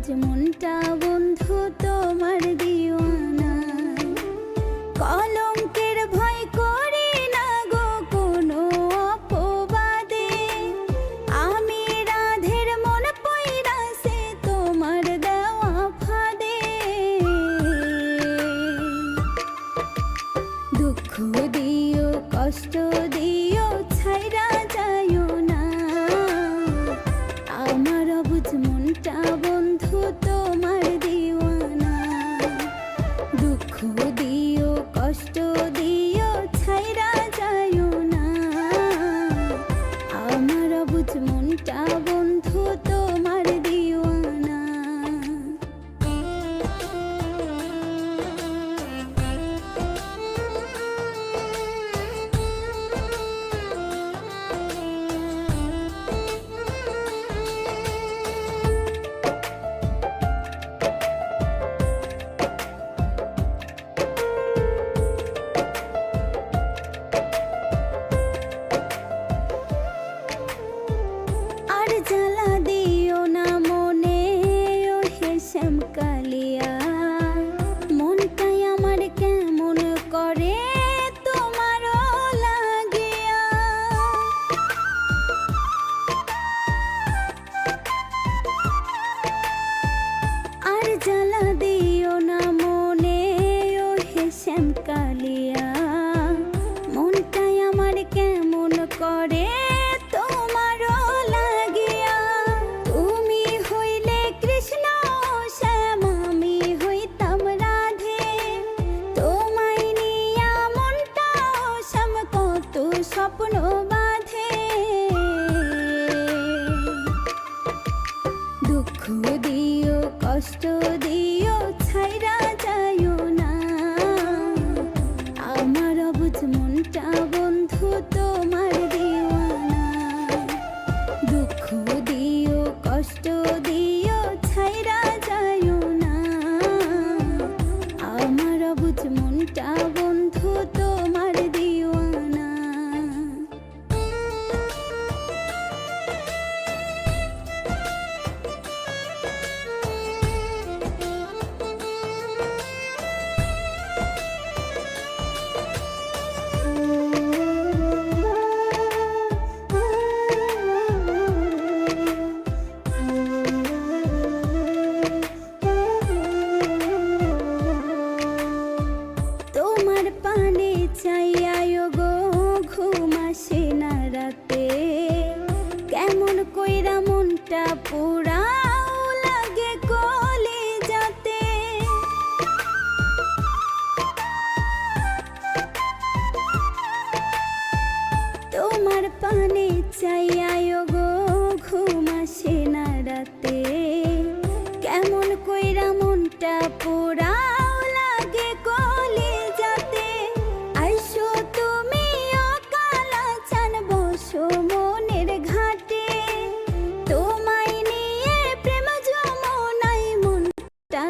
অবুঝ মনটা বন্ধু তোমার দিওয়ানা। কলঙ্কের ভয় করি না গো কোনো অপবাদে, আমি রাধের মন পইরাছে তোমার দেওয়া ফাঁদে। দুঃখ দিও কষ্ট দিও ছাইরা যাইও না, আমার অবুঝ মনটা বন্ধু তোমার দিওয়ানা। দুঃখ দিও কষ্ট দিও ছাইরা যাইও না, আমার অবুঝ মনটা বন্ধু তোমার দিওয়ানা। জ্বালা দিও না মনে ও হে শ্যামকালিয়া, মনটাই আমার কেমন করে তোমারও লাগিয়া। আর জ্বালা দিও না মনে ও হে শ্যামকালিয়া, মনটাই আমার কেমন করে তোমারও লাগিয়া। তুমি হইলে কৃষ্ণ শ্যাম আমি হইতাম রাধে, তোমায় নিয়া মনটা শ্যাম কত স্বপ্ন বাঁধে। দুঃখ দিও কষ্ট দিও ছাইরা যাইও না, আমার অবুঝ মনটা বন্ধু তোমার দিওয়ানা। দুঃখ দিও কষ্ট দিও ছাইরা যাইও না, আমার অবুঝ মনটা বন্ধু তোমার দিওয়ানা। তোমার পানে চাইয়াও গো ঘুম আসে না রাতে, কেমন কইরা মনটা পুরাও লাগে কলিজাতে। তোমার পানে চাইয়াও গো ঘুম আসে না রাতে, কেমন কইরা মনটা পুরাও লাগে কলিজাতে। আইসো তুমি অকালা চান বসো মনের ঘাটে, তোমায় নিয়ে প্রেম যমুনায় মনটা